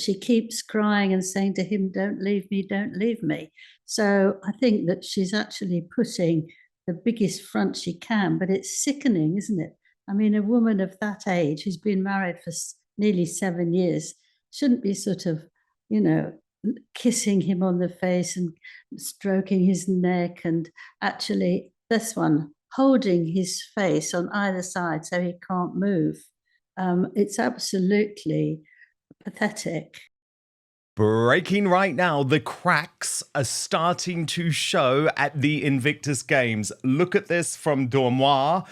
she keeps crying and saying to him, "Don't leave me, don't leave me." So I think that she's actually putting the biggest front she can, but it's sickening, isn't it? I mean, a woman of that age who's been married for nearly 7 years shouldn't be sort of, you know, kissing him on the face and stroking his neck, and actually this one holding his face on either side so he can't move. It's absolutely pathetic. Breaking right now, the cracks are starting to show at the Invictus Games. Look at this from Dormois,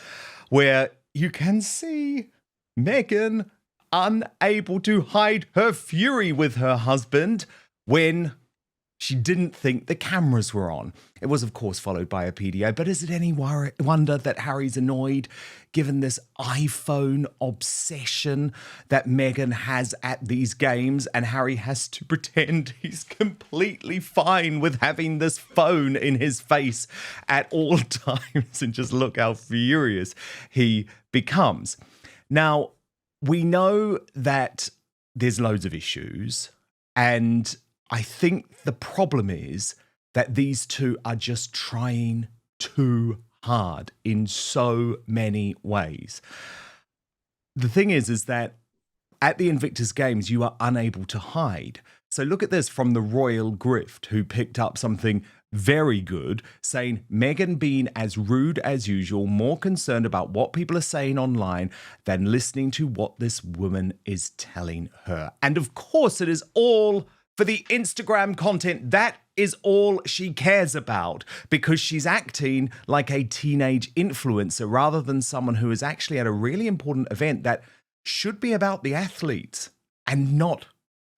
where you can see Meghan unable to hide her fury with her husband when she didn't think the cameras were on. It was, of course, followed by a PDA, but is it any wonder that Harry's annoyed, given this iPhone obsession that Meghan has at these games, and Harry has to pretend he's completely fine with having this phone in his face at all times, and just look how furious he becomes. Now, we know that there's loads of issues, and I think the problem is that these two are just trying too hard in so many ways. The thing is that at the Invictus Games, you are unable to hide. So look at this from the Royal Grift, who picked up something very good, saying Meghan being as rude as usual, more concerned about what people are saying online than listening to what this woman is telling her. And of course, it is all for the Instagram content. That is all she cares about, because she's acting like a teenage influencer rather than someone who is actually at a really important event that should be about the athletes and not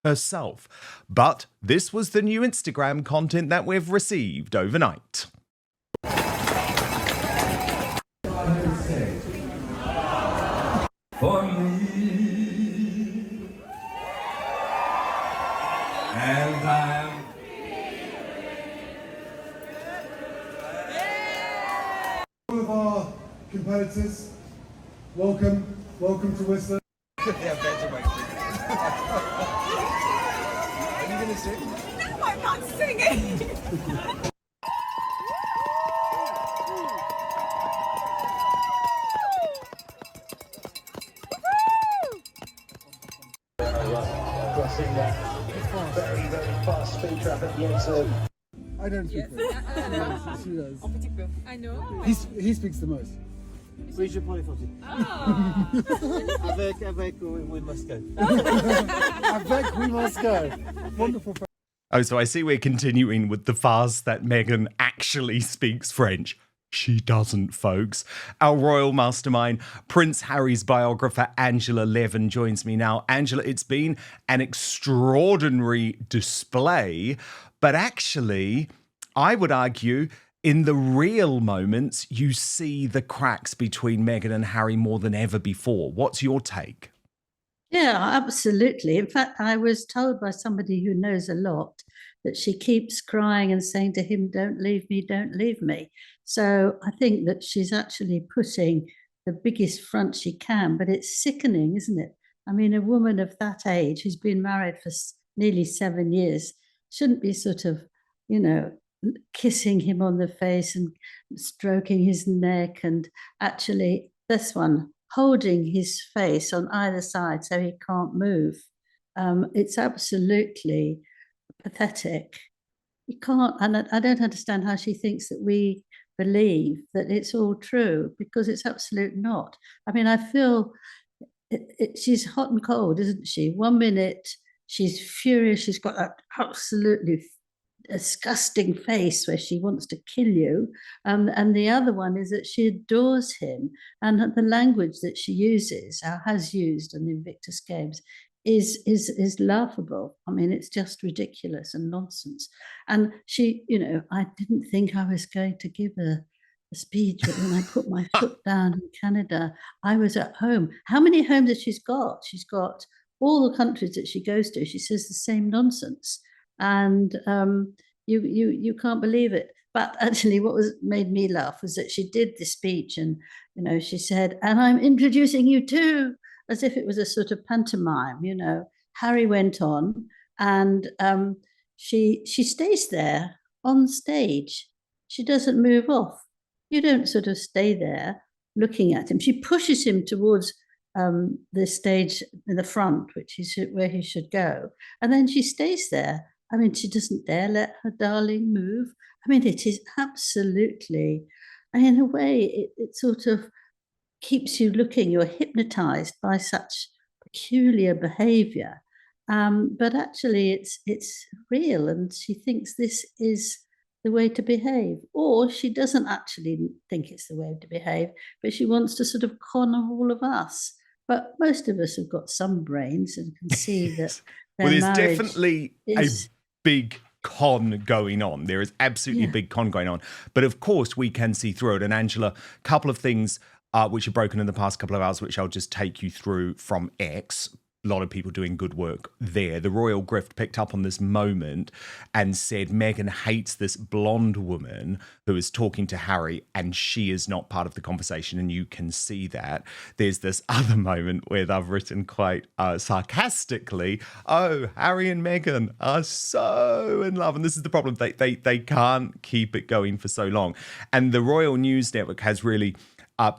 herself. But this was the new Instagram content that we've received overnight. For me, and I'm all of our competitors, welcome to Whistler. Are you going to sing? No, I'm not singing. Crossing that very, very fast speed trap at the end zone. I don't speak French. She does. I know. He speaks the most. Oui, je prends les photos. Oh. Avec, we must go. Avec, we must go. Wonderful. Oh, so I see we're continuing with the farce that Meghan actually speaks French. She doesn't, folks. Our royal mastermind, Prince Harry's biographer, Angela Levin, joins me now. Angela, it's been an extraordinary display, but actually, I would argue, in the real moments, you see the cracks between Meghan and Harry more than ever before. What's your take? Yeah, absolutely. In fact, I was told by somebody who knows a lot that she keeps crying and saying to him, "Don't leave me, don't leave me." So I think that she's actually putting the biggest front she can, but it's sickening, isn't it? I mean, a woman of that age who's been married for nearly 7 years shouldn't be sort of, you know, kissing him on the face and stroking his neck, and actually this one holding his face on either side so he can't move. It's absolutely pathetic. You can't, and I don't understand how she thinks that we believe that it's all true, because it's absolutely not. I mean, I feel she's hot and cold, isn't she? 1 minute she's furious, she's got that absolutely disgusting face where she wants to kill you, and the other one is that she adores him, and the language that she uses, or has used on the Invictus Games, is laughable. I mean, it's just ridiculous and nonsense. And she, you know, I didn't think I was going to give a speech, but when I put my foot down in Canada, I was at home. How many homes has she got? She's got all the countries that she goes to. She says the same nonsense, and you can't believe it. But actually, what made me laugh was that she did the speech, and she said, "And I'm introducing you to," as if it was a sort of pantomime, Harry went on, and she stays there on stage. She doesn't move off. You don't sort of stay there looking at him. She pushes him towards the stage in the front, which is where he should go, and then she stays there. I mean, she doesn't dare let her darling move. I mean, it is absolutely, and in a way, it sort of keeps you looking. You're hypnotized by such peculiar behavior, but actually, it's real, and she thinks this is the way to behave, or she doesn't actually think it's the way to behave, but she wants to sort of con all of us. But most of us have got some brains and can see that. Well, there's marriage definitely is- a big con going on. There is absolutely a big con going on. But of course, we can see through it. And Angela, a couple of things which have broken in the past couple of hours, which I'll just take you through from X. A lot of people doing good work there. The Royal Grift picked up on this moment and said Meghan hates this blonde woman who is talking to Harry, and she is not part of the conversation, and you can see that. There's this other moment where they've written quite sarcastically, oh, Harry and Meghan are so in love. And this is the problem. They can't keep it going for so long. And the Royal News Network has really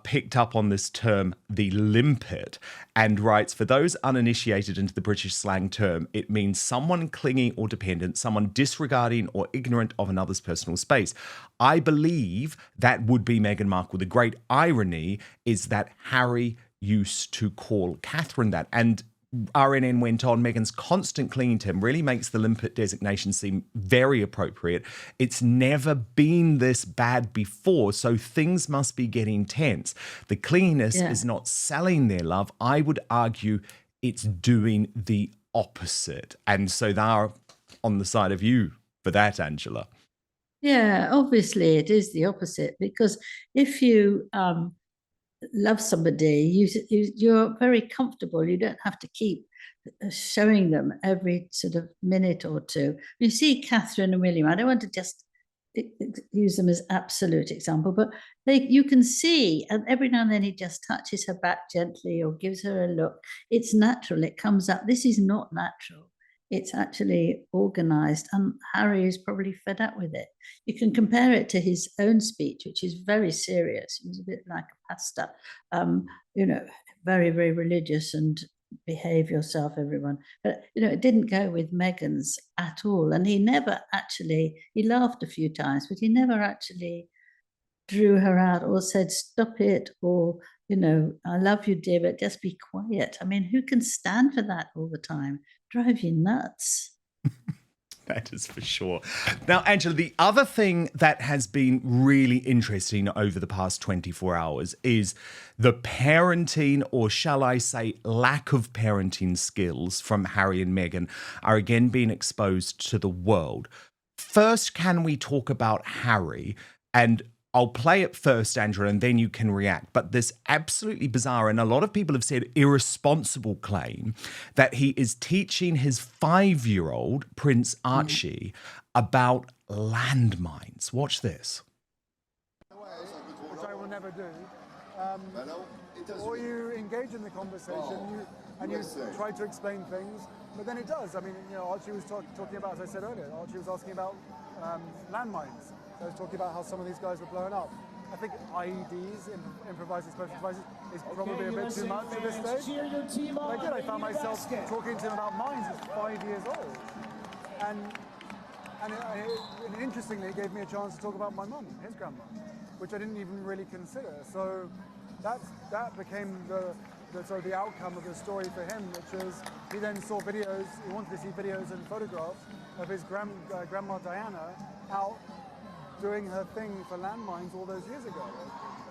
picked up on this term, the limpet, and writes, for those uninitiated into the British slang term, it means someone clingy or dependent, someone disregarding or ignorant of another's personal space. I believe that would be Meghan Markle. The great irony is that Harry used to call Catherine that. And RNN went on, Meghan's constant clinging to him really makes the limpet designation seem very appropriate. It's never been this bad before, so things must be getting tense. The clinginess is not selling their love. I would argue it's doing the opposite. And so they're on the side of you for that, Angela. Yeah, obviously it is the opposite, because if you love somebody, you're very comfortable. You don't have to keep showing them every sort of minute or two. You see Catherine and William, I don't want to just use them as absolute example, but you can see, and every now and then he just touches her back gently or gives her a look. It's natural. It comes up. This is not natural. It's actually organized, and Harry is probably fed up with it. You can compare it to his own speech, which is very serious. He was a bit like a pastor, very, very religious and behave yourself, everyone. But, it didn't go with Meghan's at all. And he laughed a few times, but he never actually drew her out or said, stop it, or, I love you, dear, but just be quiet. I mean, who can stand for that all the time? Drive you nuts. That is for sure. Now, Angela, the other thing that has been really interesting over the past 24 hours is the parenting, or shall I say lack of parenting skills from Harry and Meghan are again being exposed to the world. First, can we talk about Harry? And I'll play it first, Angela, and then you can react. But this absolutely bizarre, and a lot of people have said irresponsible claim that he is teaching his 5-year-old, Prince Archie, about landmines. Watch this. Which I will never do. Or you engage in the conversation and you try to explain things, but then it does. I mean, Archie was talking about, as I said earlier, Archie was asking about landmines. I was talking about how some of these guys were blowing up. I think IEDs, improvised explosive devices, is probably a bit too much at this stage. But I found myself talking to him about mines at 5 years old. And interestingly, it gave me a chance to talk about my mum, his grandma, which I didn't even really consider. So that became the sort of the outcome of the story for him, which is he then saw videos, he wanted to see videos and photographs of his grandma Diana out doing her thing for landmines all those years ago.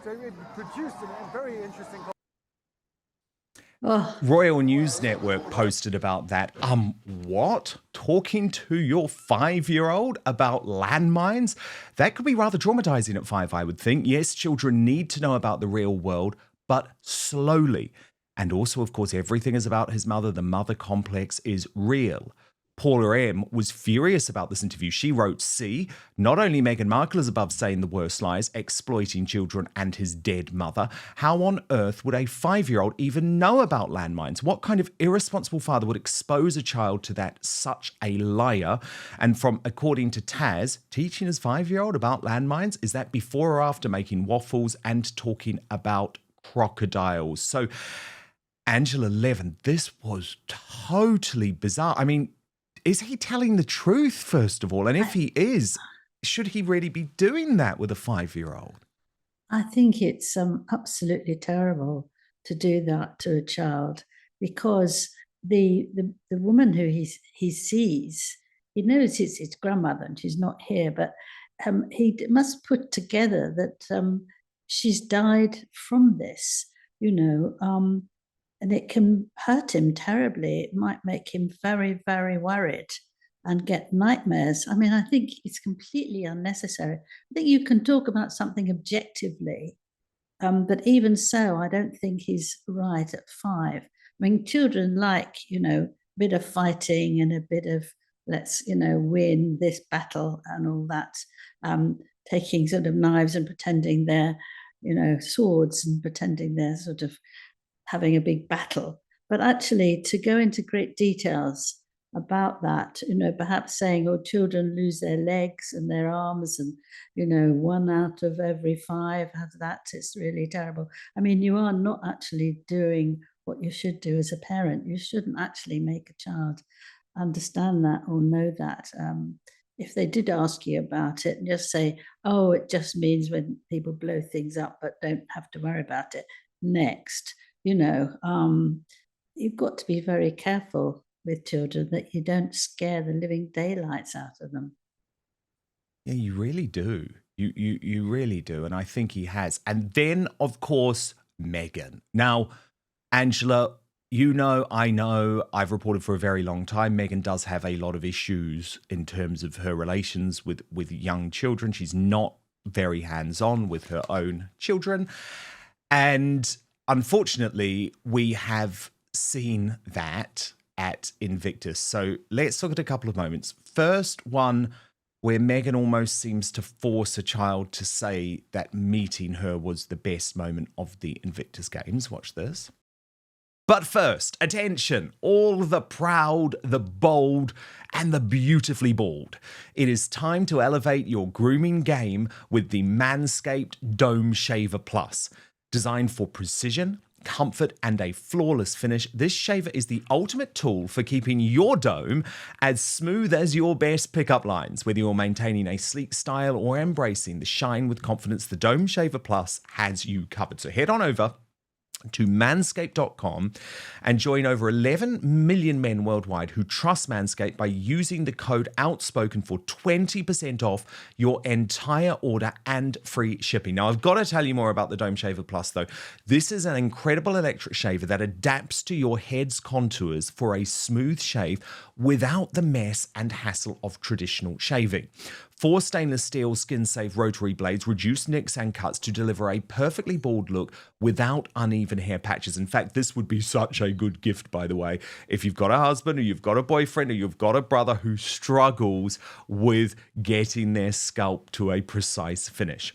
So it produced a very interesting. Royal News Network posted about that. What? Talking to your 5-year-old about landmines? That could be rather traumatizing at 5, I would think. Yes, children need to know about the real world, but slowly. And also, of course, everything is about his mother. The mother complex is real. Paula M was furious about this interview. She wrote, "See, not only Meghan Markle is above saying the worst lies, exploiting children and his dead mother, how on earth would a 5-year-old even know about landmines? What kind of irresponsible father would expose a child to that? Such a liar." And from, according to Taz, teaching his 5-year-old about landmines, is that before or after making waffles and talking about crocodiles? So, Angela Levin, this was totally bizarre. I mean, is he telling the truth, first of all? And if he is, should he really be doing that with a 5-year-old? I think it's absolutely terrible to do that to a child, because the woman who he sees, he knows it's his grandmother and she's not here, but he must put together that she's died from this, and it can hurt him terribly. It might make him very, very worried and get nightmares. I mean, I think it's completely unnecessary. I think you can talk about something objectively, but even so, I don't think he's right at 5. I mean, children like, a bit of fighting and a bit of let's, win this battle and all that, taking sort of knives and pretending they're, swords and pretending they're sort of having a big battle. But actually, to go into great details about that, perhaps saying, oh, children lose their legs and their arms, and, 1 out of every 5 have that. It's really terrible. I mean, you are not actually doing what you should do as a parent. You shouldn't actually make a child understand that or know that. If they did ask you about it, just say, oh, it just means when people blow things up, but don't have to worry about it. Next, you've got to be very careful with children that you don't scare the living daylights out of them. Yeah, you really do. You really do. And I think he has. And then, of course, Meghan. Now, Angela, I know, I've reported for a very long time, Meghan does have a lot of issues in terms of her relations with young children. She's not very hands-on with her own children. And unfortunately, we have seen that at Invictus. So let's look at a couple of moments. First one, where Meghan almost seems to force a child to say that meeting her was the best moment of the Invictus Games. Watch this. But first, attention, all the proud, the bold, and the beautifully bald. It is time to elevate your grooming game with the Manscaped Dome Shaver Plus. Designed for precision, comfort, and a flawless finish, this shaver is the ultimate tool for keeping your dome as smooth as your best pickup lines. Whether you're maintaining a sleek style or embracing the shine with confidence, the Dome Shaver Plus has you covered. So head on over to manscaped.com and join over 11 million men worldwide who trust Manscaped by using the code Outspoken for 20% off your entire order and free shipping. Now, I've got to tell you more about the Dome Shaver Plus, though. This is an incredible electric shaver that adapts to your head's contours for a smooth shave without the mess and hassle of traditional shaving. 4 stainless steel skin-safe rotary blades reduce nicks and cuts to deliver a perfectly bald look without uneven hair patches. In fact, this would be such a good gift, by the way, if you've got a husband or you've got a boyfriend or you've got a brother who struggles with getting their scalp to a precise finish.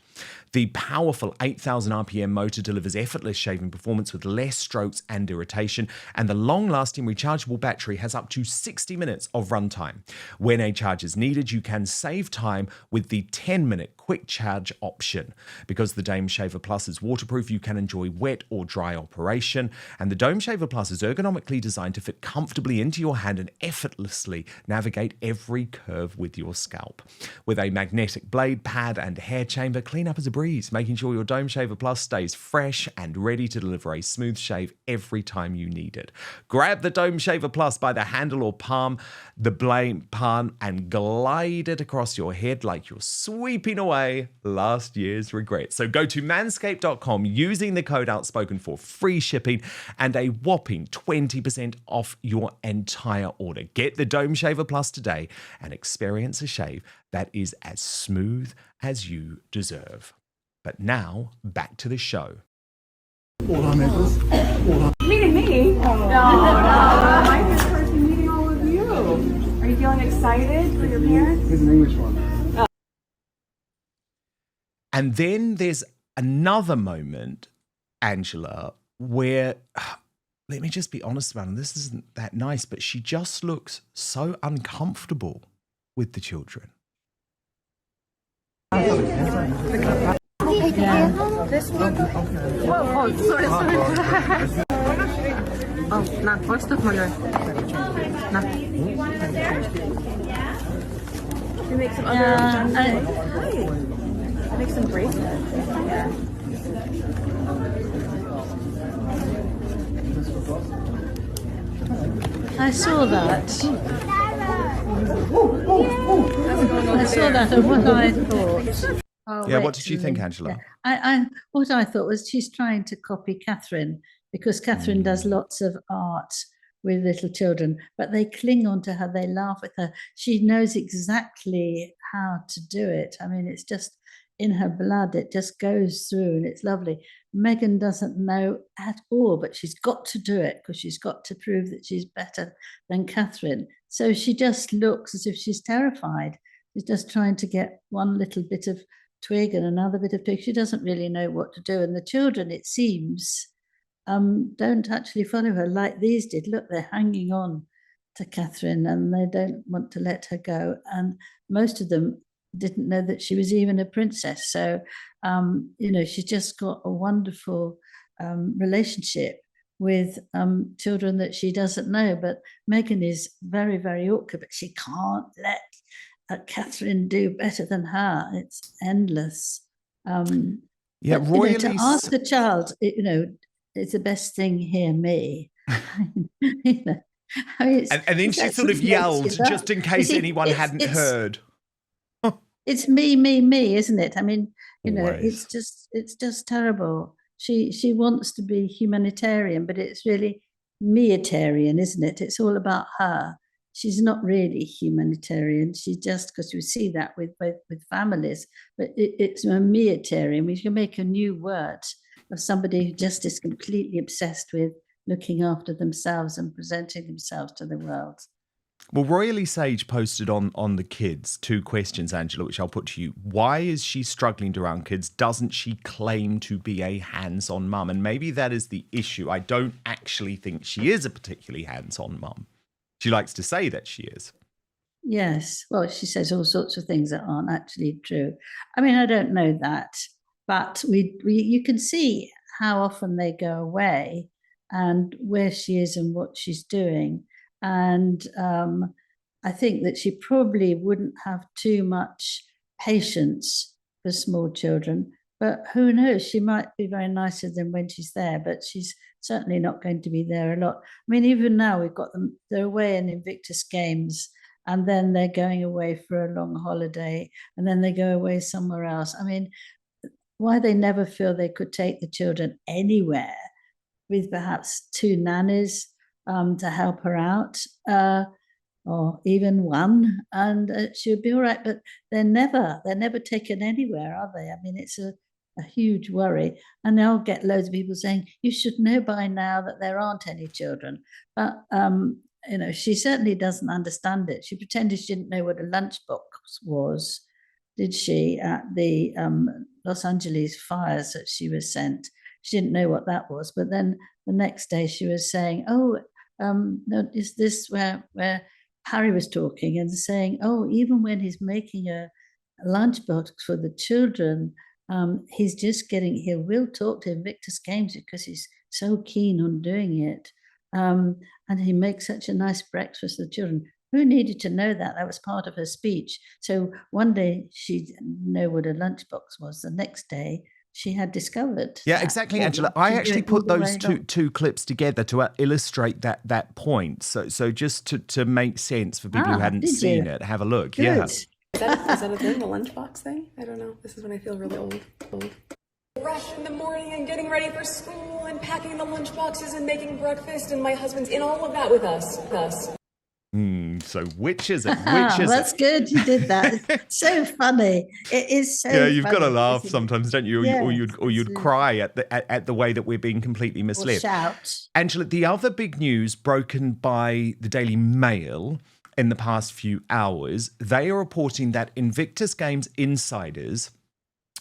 The powerful 8,000 RPM motor delivers effortless shaving performance with less strokes and irritation, and the long-lasting rechargeable battery has up to 60 minutes of runtime. When a charge is needed, you can save time with the 10-minute quick charge option. Because the Dome Shaver Plus is waterproof, you can enjoy wet or dry operation, and the Dome Shaver Plus is ergonomically designed to fit comfortably into your hand and effortlessly navigate every curve with your scalp. With a magnetic blade, pad, and hair chamber, clean up as a breeze, making sure your Dome Shaver Plus stays fresh and ready to deliver a smooth shave every time you need it. Grab the Dome Shaver Plus by the handle or palm, the blade palm, and glide it across your head like you're sweeping away last year's regrets. So go to manscaped.com using the code Outspoken for free shipping and a whopping 20% off your entire order. Get the Dome Shaver Plus today and experience a shave that is as smooth as you deserve. But now, back to the show. Meeting me? No, no. I'm just meeting all of you. Are you feeling excited for your parents? Here's an English one. And then there's another moment, Angela, where, let me just be honest about it, this isn't that nice, but she just looks so uncomfortable with the children. This one? Oh, sorry. Oh, na, chodź tu, Manuel. Na. You make some other... I make some bracelets. Yeah. I saw that. I saw that, and what I thought. Oh, Yeah, what did you think, Angela? What I thought was she's trying to copy Catherine, because Catherine does lots of art with little children, but they cling on to her, they laugh with her. She knows exactly how to do it. I mean, it's just in her blood, it just goes through, and it's lovely. Meghan doesn't know at all, but she's got to do it because she's got to prove that she's better than Catherine. So she just looks as if she's terrified. She's just trying to get one little bit of twig and another bit of twig. She doesn't really know what to do. And the children, it seems, don't actually follow her like these did. Look, they're hanging on to Catherine and they don't want to let her go. And most of them didn't know that she was even a princess. So, she's just got a wonderful relationship with children that she doesn't know. But Meghan is very, very awkward, but she can't let Catherine do better than her. It's endless. Royally... to ask a child, it's the best thing, hear me. And then she sort of yelled, just in case anyone hadn't heard. It's me, isn't it? I mean, Always. it's just terrible. She wants to be humanitarian, but it's really meitarian, isn't it? It's all about her. She's not really humanitarian. She just, because you see that with families, but it's a meitarian. We can make a new word of somebody who just is completely obsessed with looking after themselves and presenting themselves to the world. Well, Royally Sage posted on the kids 2 questions, Angela, which I'll put to you. Why is she struggling around kids? Doesn't she claim to be a hands-on mum? And maybe that is the issue. I don't actually think she is a particularly hands-on mum. She likes to say that she is. Yes. Well, she says all sorts of things that aren't actually true. I mean, I don't know that, but you can see how often they go away and where she is and what she's doing. And I think that she probably wouldn't have too much patience for small children, but who knows, she might be very nicer than when she's there, but she's certainly not going to be there a lot. I mean, even now we've got them, they're away in Invictus Games, and then they're going away for a long holiday, and then they go away somewhere else. I mean, why they never feel they could take the children anywhere with perhaps 2 nannies to help her out, or even one, and she would be all right. But they're never taken anywhere, are they? I mean, it's a huge worry. And they'll get loads of people saying, you should know by now that there aren't any children. But, she certainly doesn't understand it. She pretended she didn't know what a lunchbox was, did she, at the Los Angeles fires that she was sent. She didn't know what that was. But then the next day she was saying, no, is this where Harry was talking and saying, even when he's making a lunchbox for the children, he will talk to Invictus Games because he's so keen on doing it. And he makes such a nice breakfast for the children. Who needed to know that? That was part of her speech. So one day she didn't know what a lunchbox was. The next day she had discovered. Yeah, exactly, Angela. I actually put those two clips together to illustrate that point. So just to make sense for people who hadn't seen it, have a look. Good. Yeah. Is that a thing, the lunchbox thing? I don't know. This is when I feel really old. Rush in the morning and getting ready for school and packing the lunchboxes and making breakfast, and my husband's in all of that with us. So which is it? Which is That's good. You did that. It's so funny. It is so. Yeah, you've got to funny, laugh sometimes, don't you? Yes, or you'd cry at the way that we're being completely misled. Or shout. Angela, the other big news broken by the Daily Mail in the past few hours, they are reporting that Invictus Games insiders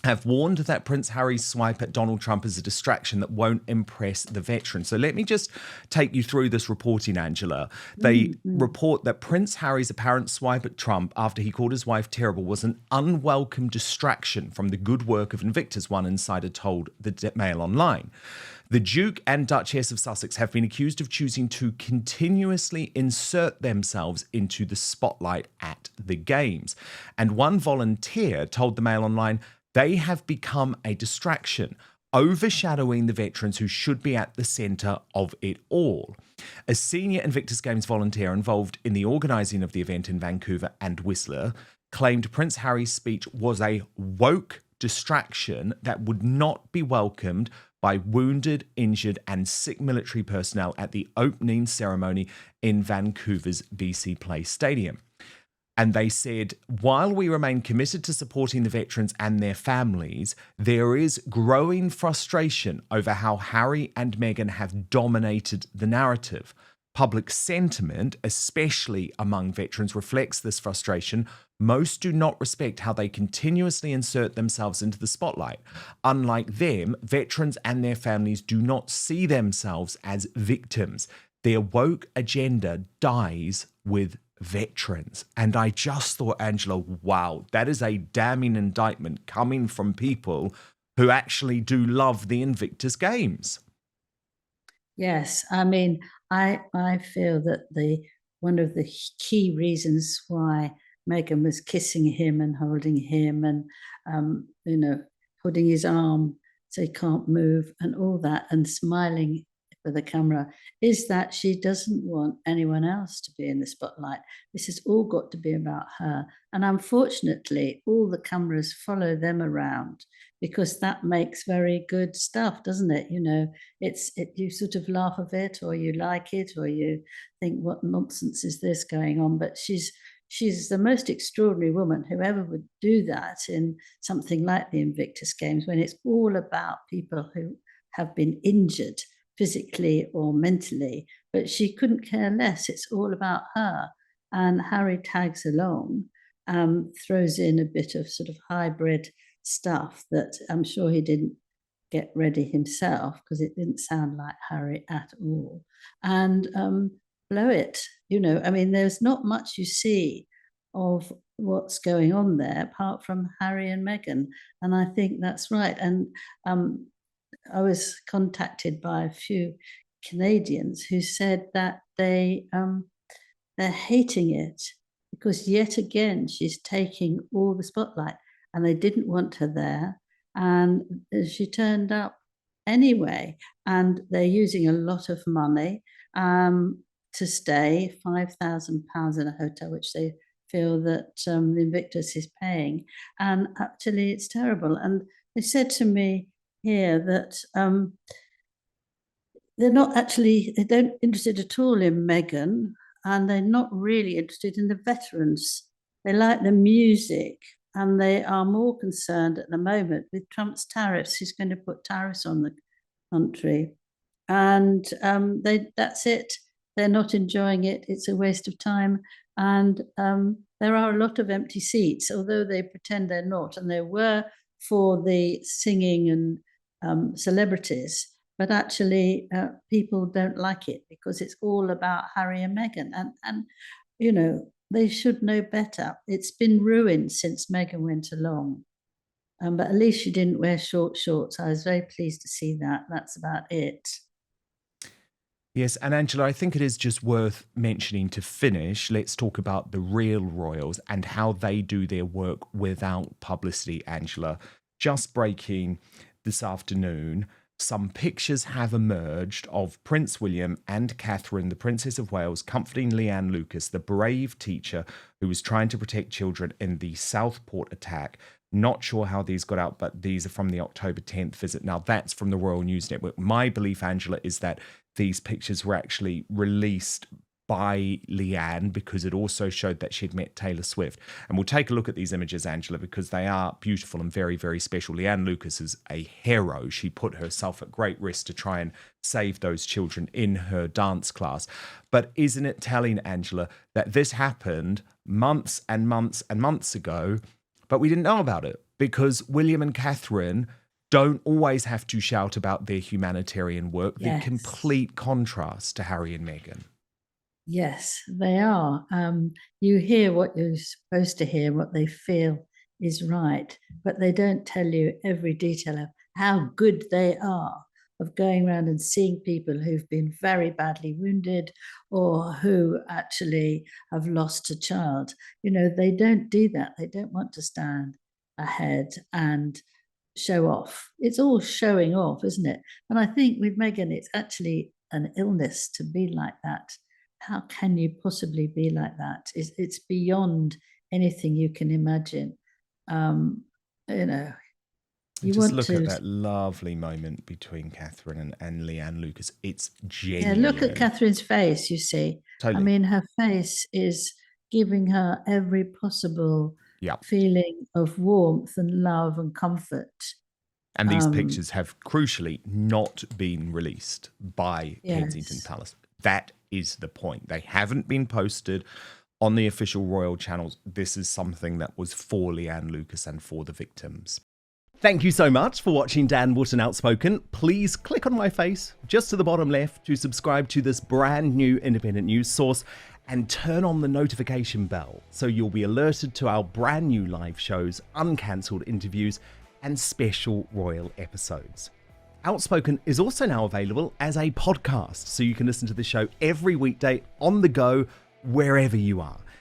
have warned that Prince Harry's swipe at Donald Trump is a distraction that won't impress the veterans. So let me just take you through this reporting, Angela. They report that Prince Harry's apparent swipe at Trump after he called his wife terrible was an unwelcome distraction from the good work of Invictus, one insider told the Mail Online. The Duke and Duchess of Sussex have been accused of choosing to continuously insert themselves into the spotlight at the Games. And one volunteer told the Mail Online, they have become a distraction, overshadowing the veterans who should be at the centre of it all. A senior Invictus Games volunteer involved in the organising of the event in Vancouver and Whistler claimed Prince Harry's speech was a woke distraction that would not be welcomed by wounded, injured and sick military personnel at the opening ceremony in Vancouver's BC Place Stadium. And they said, while we remain committed to supporting the veterans and their families, there is growing frustration over how Harry and Meghan have dominated the narrative. Public sentiment, especially among veterans, reflects this frustration. Most do not respect how they continuously insert themselves into the spotlight. Unlike them, veterans and their families do not see themselves as victims. Their woke agenda dies with veterans. And I just thought, Angela, wow, that is a damning indictment coming from people who actually do love the Invictus Games. Yes, I mean, I feel that one of the key reasons why Meghan was kissing him and holding him and holding his arm so he can't move and all that and smiling for the camera is that she doesn't want anyone else to be in the spotlight. This has all got to be about her. And unfortunately, all the cameras follow them around because that makes very good stuff, doesn't it? You know, you sort of laugh of it or you like it or you think, what nonsense is this going on? But she's the most extraordinary woman, whoever would do that in something like the Invictus Games, when it's all about people who have been injured physically or mentally, but she couldn't care less. It's all about her. And Harry tags along, throws in a bit of sort of hybrid stuff that I'm sure he didn't get ready himself because it didn't sound like Harry at all. And blow it, I mean, there's not much you see of what's going on there apart from Harry and Meghan. And I think that's right. And I was contacted by a few Canadians who said that they're hating it because yet again she's taking all the spotlight and they didn't want her there and she turned up anyway, and they're using a lot of money to stay, £5,000 in a hotel, which they feel that the Invictus is paying, and actually it's terrible. And they said to me here that they don't interested at all in Meghan, and they're not really interested in the veterans. They like the music, and they are more concerned at the moment with Trump's tariffs. He's going to put tariffs on the country, and that's it. They're not enjoying it. It's a waste of time, and there are a lot of empty seats, although they pretend they're not, and there were for the singing and celebrities, but actually people don't like it because it's all about Harry and Meghan, and they should know better. It's been ruined since Meghan went along, but at least she didn't wear short shorts. I was very pleased to see that. That's about it. Yes, and Angela, I think it is just worth mentioning to finish. Let's talk about the real royals and how they do their work without publicity, Angela. Just breaking this afternoon, some pictures have emerged of Prince William and Catherine, the Princess of Wales, comforting Leanne Lucas, the brave teacher who was trying to protect children in the Southport attack. Not sure how these got out, but these are from the October 10th visit. Now, that's from the Royal News Network. My belief, Angela, is that these pictures were actually released by Leanne because it also showed that she'd met Taylor Swift. And we'll take a look at these images, Angela, because they are beautiful and very, very special. Leanne Lucas is a hero. She put herself at great risk to try and save those children in her dance class. But isn't it telling, Angela, that this happened months and months and months ago, but we didn't know about it because William and Catherine don't always have to shout about their humanitarian work, Yes. the complete contrast to Harry and Meghan. Yes, they are. You hear what you're supposed to hear, what they feel is right, but they don't tell you every detail of how good they are of going around and seeing people who've been very badly wounded or who actually have lost a child. You know, they don't do that. They don't want to stand ahead and show off. It's all showing off, isn't it? And I think with Meghan, it's actually an illness to be like that. How can you possibly be like that? It's beyond anything you can imagine. You know, you Just want look to at that lovely moment between Catherine and Leanne Lucas. It's yeah, genuine. look at Catherine's face, you see. Totally. I mean, her face is giving her every possible Yeah. feeling of warmth and love and comfort. And these pictures have crucially not been released by Yes. Kensington Palace. That is the point. They haven't been posted on the official royal channels. This is something that was for Leanne Lucas and for the victims. Thank you so much for watching Dan Wootton Outspoken. Please click on my face just to the bottom left to subscribe to this brand new independent news source and turn on the notification bell so you'll be alerted to our brand new live shows, uncancelled interviews, and special royal episodes. Outspoken is also now available as a podcast, so you can listen to the show every weekday on the go, wherever you are.